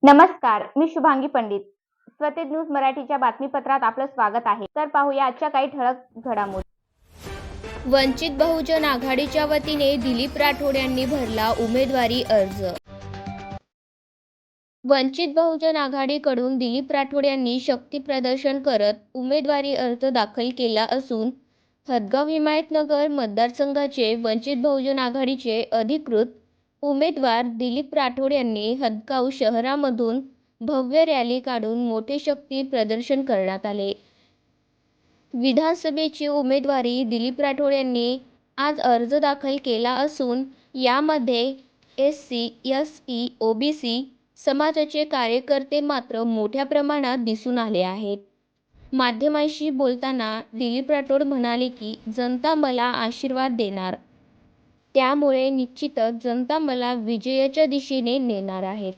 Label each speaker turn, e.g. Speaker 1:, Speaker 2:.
Speaker 1: नमस्कार, मी शुभांगी पंडित. स्वतेज न्यूज मराठीच्या बातमीपत्रात आपलं स्वागत आहे. तर पाहूया आजच्या काही ठळक घडामोडी.
Speaker 2: वंचित बहुजन आघाडीच्या वतीने दिलीप राठोड यांनी भरला उमेदवारी अर्ज. वंचित बहुजन आघाडीकडून दिलीप राठोड यांनी शक्ती प्रदर्शन करत उमेदवारी अर्ज दाखल केला असून हदगाव हिमायतनगर मतदारसंघाचे वंचित बहुजन आघाडीचे अधिकृत उमेदवार दिलीप राठोड यांनी हदगाव शहरामधून भव्य रॅली काढून मोठे शक्ती प्रदर्शन करण्यात आले. विधानसभेची उमेदवारी दिलीप राठोड यांनी आज अर्ज दाखल केला असून यामध्ये एससी, एसटी, ओबीसी समाजाचे कार्यकर्ते मात्र मोठ्या प्रमाणात दिसून आले आहेत. माध्यमांशी बोलताना दिलीप राठोड म्हणाले की जनता मला आशीर्वाद देणार, त्यामुळे निश्चितच जनता मला विजयाच्या दिशेने नेणार आहेत.